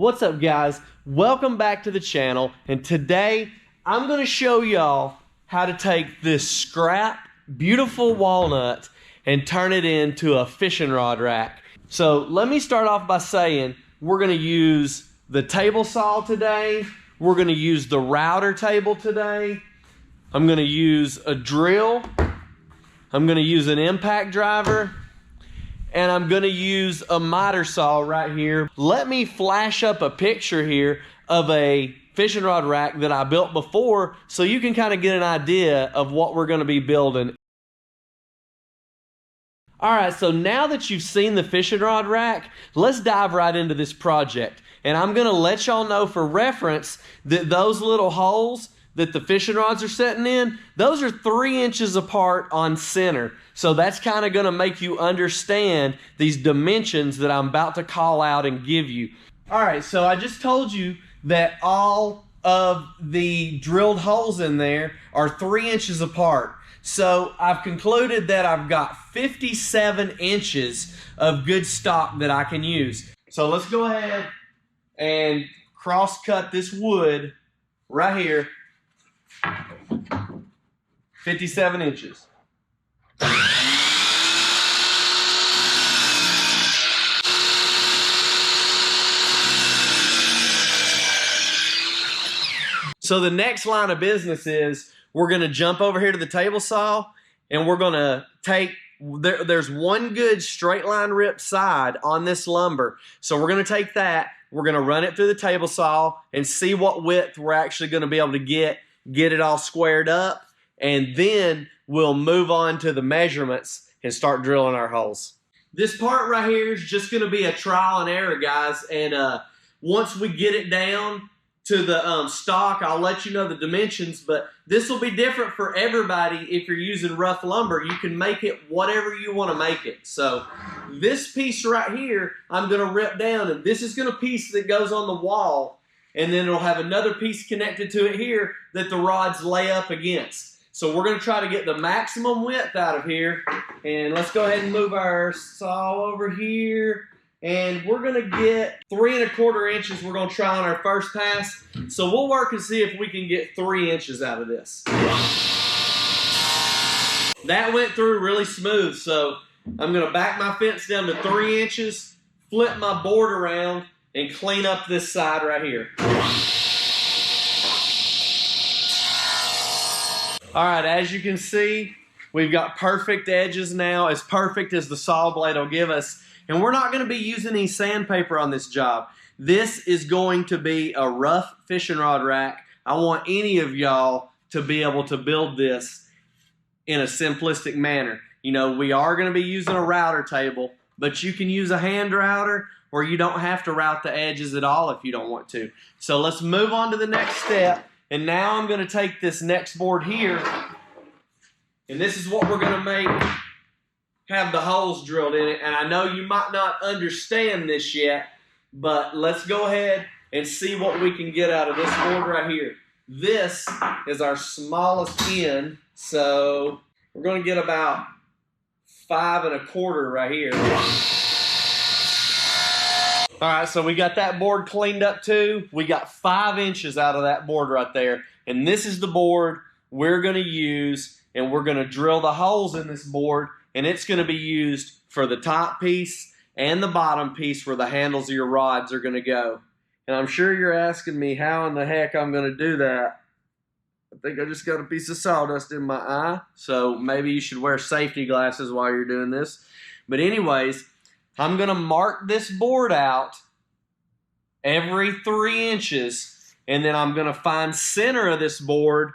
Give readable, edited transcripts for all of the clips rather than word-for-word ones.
What's up, guys? Welcome back to the channel, and today I'm going to show y'all how to take this scrap beautiful walnut and turn it into a fishing rod rack. So let me start off by saying we're going to use the table saw today. We're going to use the router table today. I'm going to use a drill. I'm going to use an impact driver. And I'm going to use a miter saw right here. Let me flash up a picture here of a fishing rod rack that I built before so you can kind of get an idea of what we're going to be building. Alright, so now that you've seen the fishing rod rack, let's dive right into this project. And I'm going to let y'all know for reference that those little holes that the fishing rods are setting in, those are 3 inches apart on center. So that's kind of going to make you understand these dimensions that I'm about to call out and give you. All right, so I just told you that all of the drilled holes in there are 3 inches apart. So I've concluded that I've got 57 inches of good stock that I can use. So let's go ahead and cross cut this wood right here. 57 inches. So the next line of business is we're going to jump over here to the table saw and we're going to take, there's one good straight line ripped side on this lumber. So we're going to take that, we're going to run it through the table saw and see what width we're actually going to be able to get it all squared up, and then we'll move on to the measurements and start drilling our holes. This part right here is just going to be a trial and error, guys, and once we get it down to the stock, I'll let you know the dimensions, but this will be different for everybody. If you're using rough lumber, you can make it whatever you want to make it. So this piece right here, I'm going to rip down, and this is going to be a piece that goes on the wall, and then it'll have another piece connected to it here that the rods lay up against. So we're going to try to get the maximum width out of here. And let's go ahead and move our saw over here. And we're going to get 3 1/4 inches. We're going to try on our first pass. So we'll work and see if we can get 3 inches out of this. That went through really smooth. So I'm going to back my fence down to 3 inches, flip my board around, and clean up this side right here. All right, as you can see, we've got perfect edges now, as perfect as the saw blade will give us. And we're not going to be using any sandpaper on this job. This is going to be a rough fishing rod rack. I want any of y'all to be able to build this in a simplistic manner. You know, we are going to be using a router table, but you can use a hand router, or you don't have to route the edges at all if you don't want to. So let's move on to the next step. And now I'm going to take this next board here, and this is what we're going to make, have the holes drilled in it. And I know you might not understand this yet, but let's go ahead and see what we can get out of this board right here. This is our smallest end, so we're going to get about 5 1/4 right here. All right, so we got that board cleaned up too. We got 5 inches out of that board right there. And this is the board we're going to use, and we're going to drill the holes in this board, and it's going to be used for the top piece and the bottom piece where the handles of your rods are going to go. And I'm sure you're asking me how in the heck I'm going to do that. I think I just got a piece of sawdust in my eye, so maybe you should wear safety glasses while you're doing this. But anyways, I'm going to mark this board out every 3 inches, and then I'm going to find center of this board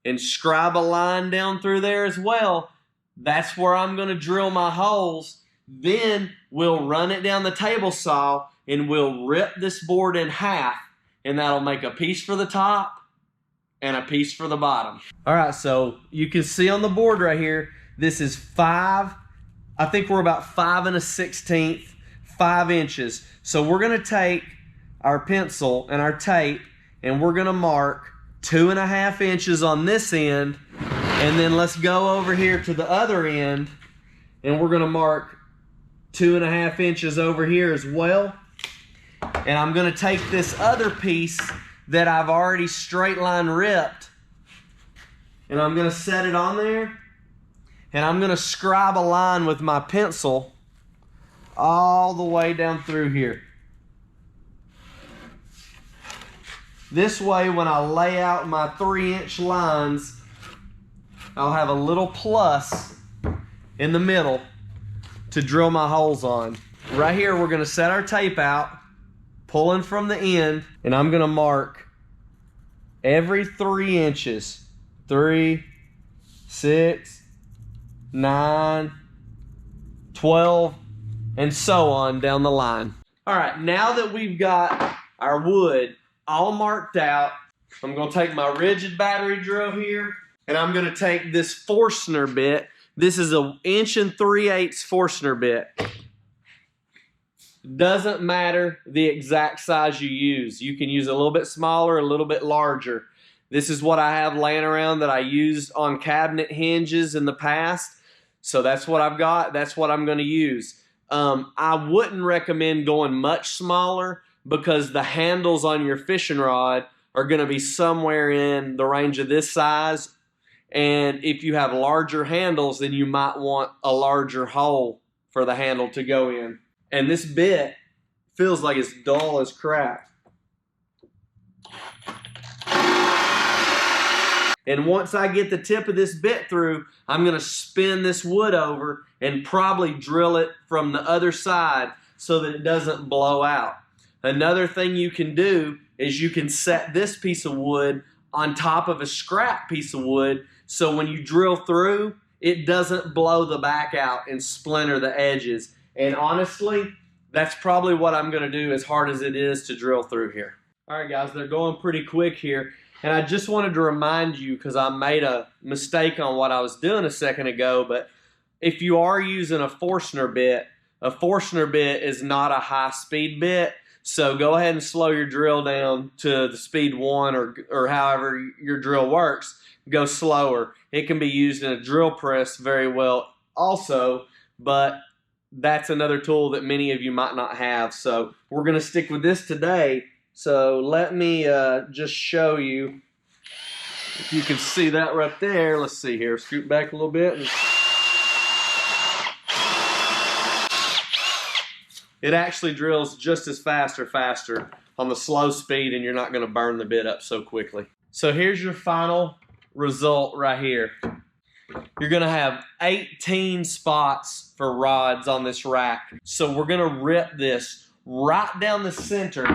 and scribe a line down through there as well. That's where I'm going to drill my holes. Then we'll run it down the table saw, and we'll rip this board in half, and that'll make a piece for the top and a piece for the bottom. All right, so you can see on the board right here, this is 5, I think we're about 5 1/16, 5 inches. So we're going to take our pencil and our tape, and we're going to mark 2 1/2 inches on this end, and then let's go over here to the other end, and we're going to mark 2 1/2 inches over here as well. And I'm gonna take this other piece that I've already straight line ripped, and I'm gonna set it on there, and I'm gonna scribe a line with my pencil all the way down through here. This way, when I lay out my 3-inch lines, I'll have a little plus in the middle to drill my holes on. Right here, we're gonna set our tape out, pulling from the end, and I'm gonna mark every 3 inches. 3, 6, 9, 12, and so on down the line. All right, now that we've got our wood all marked out, I'm gonna take my rigid battery drill here, and I'm gonna take this Forstner bit. This is a 1 3/8 Forstner bit. Doesn't matter the exact size you use. You can use a little bit smaller, a little bit larger. This is what I have laying around that I used on cabinet hinges in the past. So that's what I've got. That's what I'm gonna use. I wouldn't recommend going much smaller because the handles on your fishing rod are gonna be somewhere in the range of this size. And if you have larger handles, then you might want a larger hole for the handle to go in. And this bit feels like it's dull as crap. And once I get the tip of this bit through, I'm gonna spin this wood over and probably drill it from the other side so that it doesn't blow out. Another thing you can do is you can set this piece of wood on top of a scrap piece of wood, so when you drill through, it doesn't blow the back out and splinter the edges. And honestly, that's probably what I'm gonna do, as hard as it is to drill through here. All right, guys, they're going pretty quick here. And I just wanted to remind you, because I made a mistake on what I was doing a second ago, but if you are using a Forstner bit is not a high-speed bit. So go ahead and slow your drill down to the speed 1 or however your drill works. Go slower. It can be used in a drill press very well also, but that's another tool that many of you might not have. So we're going to stick with this today. So let me just show you. If you can see that right there. Let's see here. Scoot back a little bit. It actually drills just as fast or faster on the slow speed, and you're not going to burn the bit up so quickly. So here's your final result right here. You're going to have 18 spots for rods on this rack. So we're going to rip this right down the center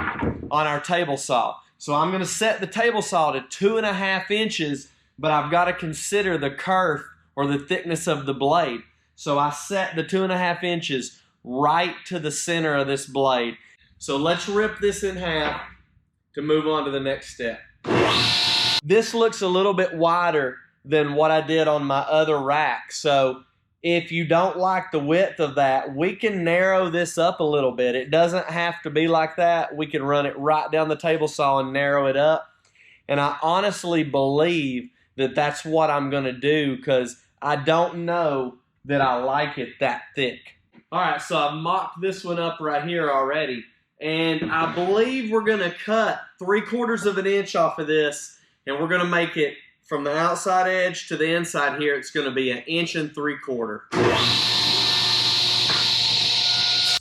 on our table saw. So I'm going to set the table saw to 2.5 inches, but I've got to consider the kerf or the thickness of the blade. So I set the 2.5 inches right to the center of this blade. So let's rip this in half to move on to the next step. This looks a little bit wider than what I did on my other rack. So if you don't like the width of that, we can narrow this up a little bit. It doesn't have to be like that. We can run it right down the table saw and narrow it up. And I honestly believe that that's what I'm going to do, because I don't know that I like it that thick. All right, so I mocked this one up right here already. And I believe we're going to cut 3/4 of an inch off of this, and we're going to make it from the outside edge to the inside here. It's going to be 1 3/4 inches.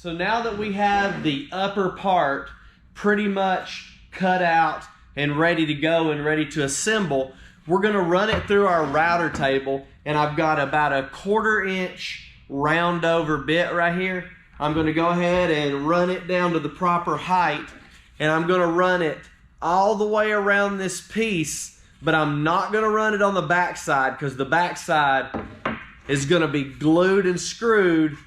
So now that we have the upper part pretty much cut out and ready to go and ready to assemble, we're going to run it through our router table. And I've got about 1/4 inch round over bit right here. I'm going to go ahead and run it down to the proper height, and I'm going to run it all the way around this piece, but I'm not going to run it on the back side, because the back side is going to be glued and screwed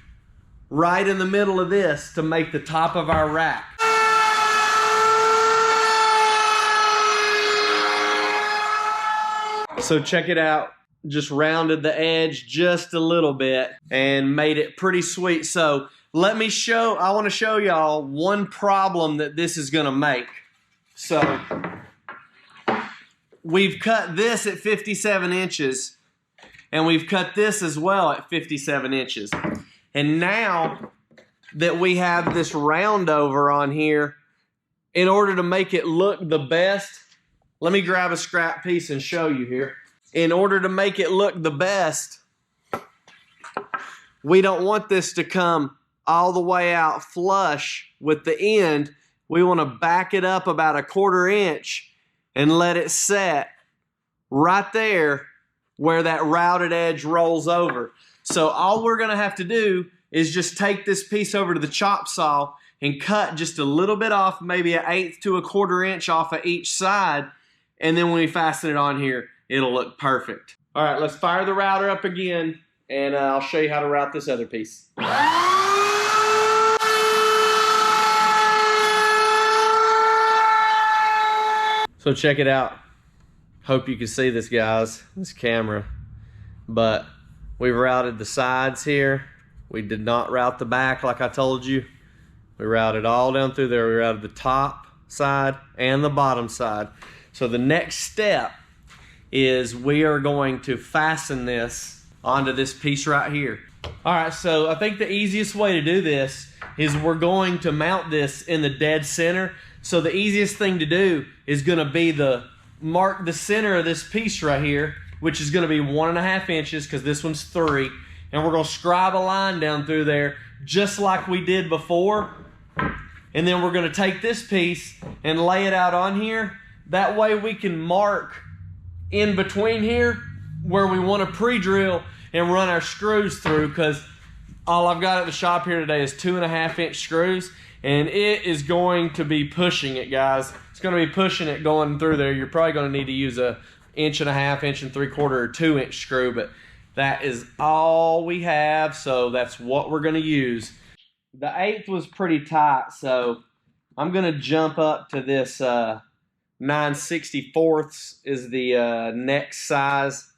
right in the middle of this to make the top of our rack. So check it out. Just rounded the edge just a little bit and made it pretty sweet. So I want to show y'all one problem that this is going to make. So we've cut this at 57 inches, and we've cut this as well at 57 inches. And now that we have this round over on here, in order to make it look the best, let me grab a scrap piece and show you here. In order to make it look the best, we don't want this to come all the way out flush with the end. We want to back it up about 1/4 inch and let it set right there where that routed edge rolls over. So all we're going to have to do is just take this piece over to the chop saw and cut just a little bit off, maybe 1/8 to 1/4 inch off of each side. And then when we fasten it on here, it'll look perfect. All right, let's fire the router up again, and I'll show you how to route this other piece. So check it out. Hope you can see this, guys, this camera. But we've routed the sides here. We did not route the back like I told you. We routed all down through there. We routed the top side and the bottom side. So the next step is we are going to fasten this onto this piece right here. All right, so I think the easiest way to do this is we're going to mount this in the dead center. So the easiest thing to do is gonna be mark the center of this piece right here, which is gonna be 1.5 inches, because this one's 3. And we're gonna scribe a line down through there just like we did before. And then we're gonna take this piece and lay it out on here. That way we can mark in between here where we wanna pre-drill and run our screws through, because all I've got at the shop here today is 2.5 inch screws, and it is going to be pushing it, guys. It's gonna be pushing it going through there. You're probably gonna need to use a 1.5 inch, 1 3/4, or 2 inch screw, but that is all we have, so that's what we're gonna use. The 1/8 was pretty tight, so I'm gonna jump up to this 9/64 is the next size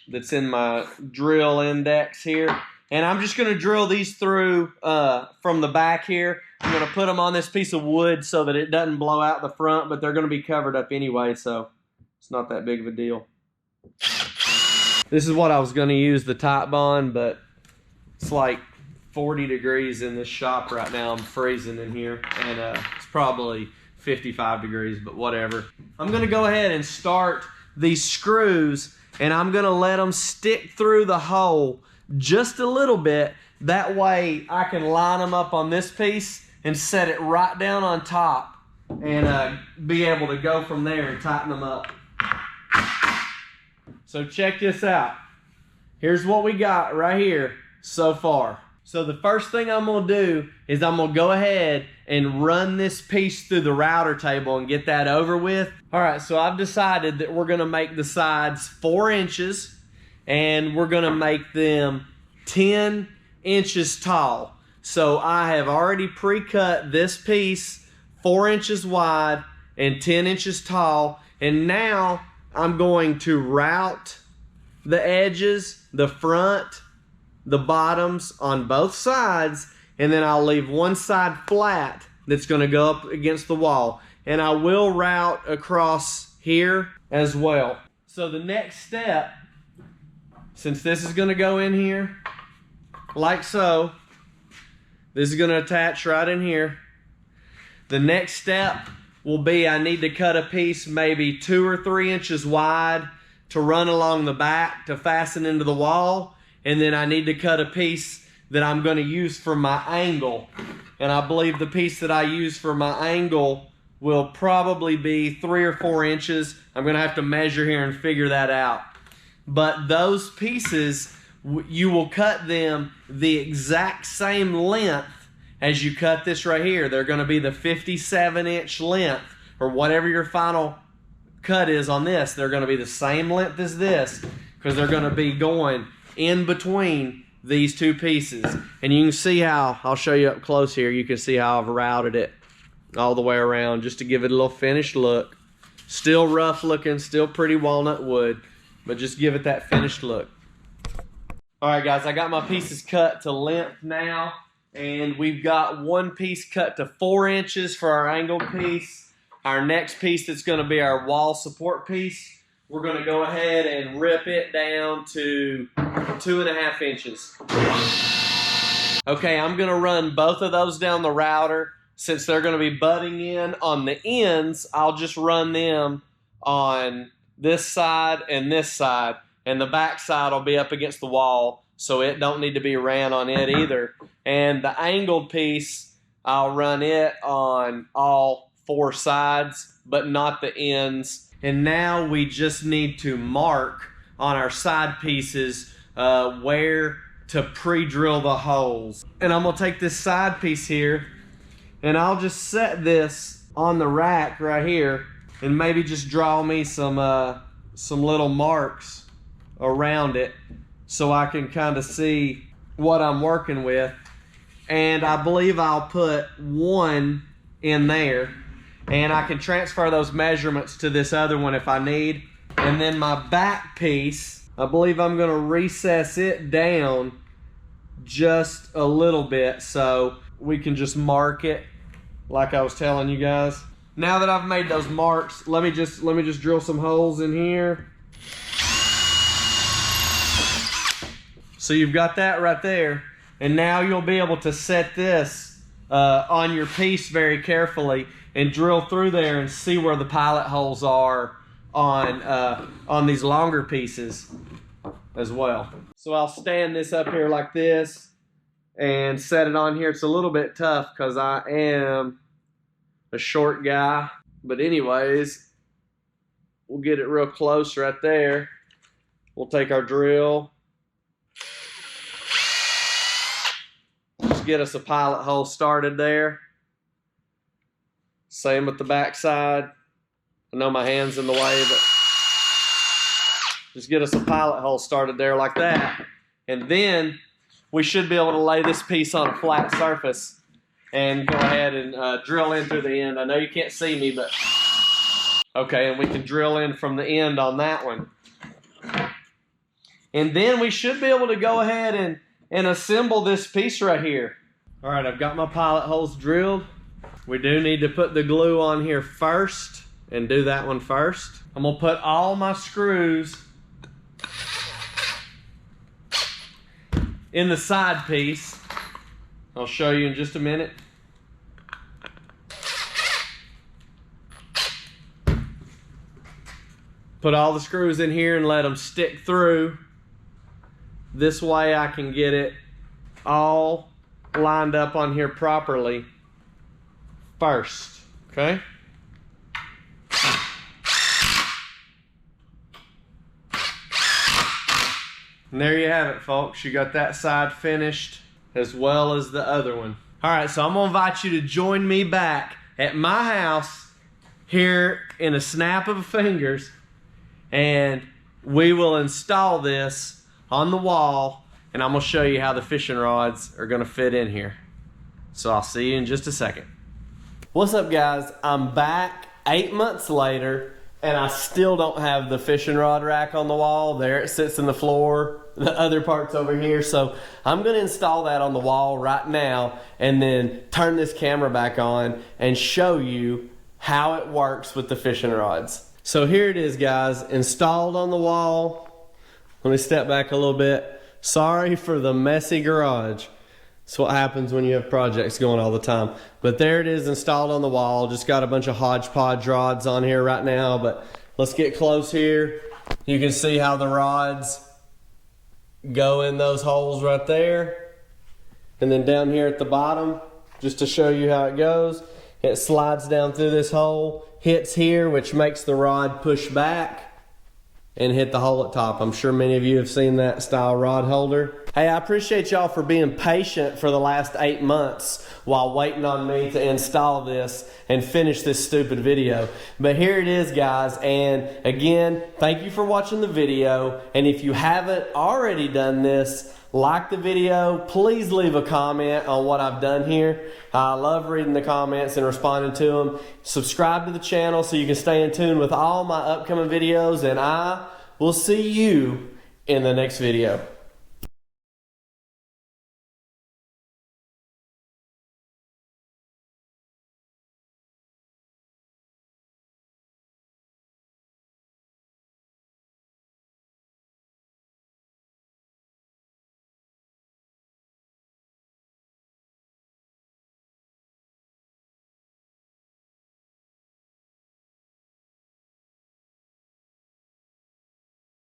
that's in my drill index here. And I'm just gonna drill these through from the back here. I'm gonna put them on this piece of wood so that it doesn't blow out the front, but they're gonna be covered up anyway, so it's not that big of a deal. This is what I was gonna use the top on, but it's like 40 degrees in this shop right now. I'm freezing in here, and it's probably 55 degrees, but whatever. I'm gonna go ahead and start these screws, and I'm gonna let them stick through the hole just a little bit. That way I can line them up on this piece and set it right down on top, and be able to go from there and tighten them up. So check this out. Here's what we got right here so far. So the first thing I'm gonna do is I'm gonna go ahead and run this piece through the router table and get that over with. All right, so I've decided that we're gonna make the sides 4 inches, and we're gonna make them 10 inches tall. So I have already pre-cut this piece 4 inches wide and 10 inches tall, and now I'm going to route the edges, the front, the bottoms on both sides, and then I'll leave one side flat that's gonna go up against the wall. And I will route across here as well. So the next step, since this is gonna go in here, like so, this is gonna attach right in here. The next step will be I need to cut a piece maybe 2 or 3 inches wide to run along the back to fasten into the wall. And then I need to cut a piece that I'm gonna use for my angle. And I believe the piece that I use for my angle will probably be 3 or 4 inches. I'm gonna have to measure here and figure that out. But those pieces, you will cut them the exact same length as you cut this right here. They're gonna be the 57-inch length, or whatever your final cut is on this. They're gonna be the same length as this, because they're gonna be going in between these two pieces. And you can see how, I'll show you up close here, you can see how I've routed it all the way around just to give it a little finished look. Still rough looking, still pretty walnut wood, but just give it that finished look. All right guys, I got my pieces cut to length now, and we've got one piece cut to 4 inches for our angle piece. Our next piece that's gonna be our wall support piece, we're gonna go ahead and rip it down to 2.5 inches. Okay, I'm gonna run both of those down the router. since they're going to be butting in on the ends, I'll just run them on this side, and the back side will be up against the wall, so it don't need to be ran on it either. And the angled piece, I'll run it on all 4 sides, but not the ends. And now we just need to mark on our side pieces where to pre-drill the holes. And I'm gonna take this side piece here, and I'll just set this on the rack right here, and maybe just draw me some little marks around it so I can kind of see what I'm working with. And I believe I'll put 1 in there, and I can transfer those measurements to this other one if I need. And then my back piece, I believe I'm gonna recess it down just a little bit so we can just mark it like I was telling you guys. Now that I've made those marks, let me just drill some holes in here. So you've got that right there, and now you'll be able to set this on your piece very carefully and drill through there and see where the pilot holes are on these longer pieces as well. So I'll stand this up here like this and set it on here. It's a little bit tough because I am a short guy, but anyways, we'll get it real close right there. We'll take our drill, just get us a pilot hole started there. Same with the back side. I know my hand's in the way, but just get us a pilot hole started there like that. And then we should be able to lay this piece on a flat surface and go ahead and drill in through the end. I know you can't see me, but okay, and we can drill in from the end on that one. And then we should be able to go ahead and assemble this piece right here. All right, I've got my pilot holes drilled. We do need to put the glue on here first and do that one first. I'm gonna put all my screws in the side piece. I'll show you in just a minute. Put all the screws in here and let them stick through. This way I can get it all lined up on here properly first, okay? And there you have it, folks. You got that side finished as well as the other one. All right, so I'm gonna invite you to join me back at my house here in a snap of fingers, and we will install this on the wall, and I'm gonna show you how the fishing rods are gonna fit in here. So I'll see you in just a second. What's up, guys? I'm back 8 months later, and I still don't have the fishing rod rack on the wall. There it sits in the floor. The other part's over here. So I'm gonna install that on the wall right now and then turn this camera back on and show you how it works with the fishing rods. So here it is, guys, installed on the wall. Let me step back a little bit. Sorry for the messy garage. It's what happens when you have projects going all the time. But there it is, installed on the wall. Just got a bunch of hodgepodge rods on here right now, but let's get close here. You can see how the rods go in those holes right there. And then down here at the bottom, just to show you how it goes, it slides down through this hole, hits here, which makes the rod push back and hit the hole at top. I'm sure many of you have seen that style rod holder. Hey, I appreciate y'all for being patient for the last 8 months while waiting on me to install this and finish this stupid video. But here it is, guys, and again, thank you for watching the video. And if you haven't already done this, like the video, please leave a comment on what I've done here. I love reading the comments and responding to them. Subscribe to the channel so you can stay in tune with all my upcoming videos, and I will see you in the next video.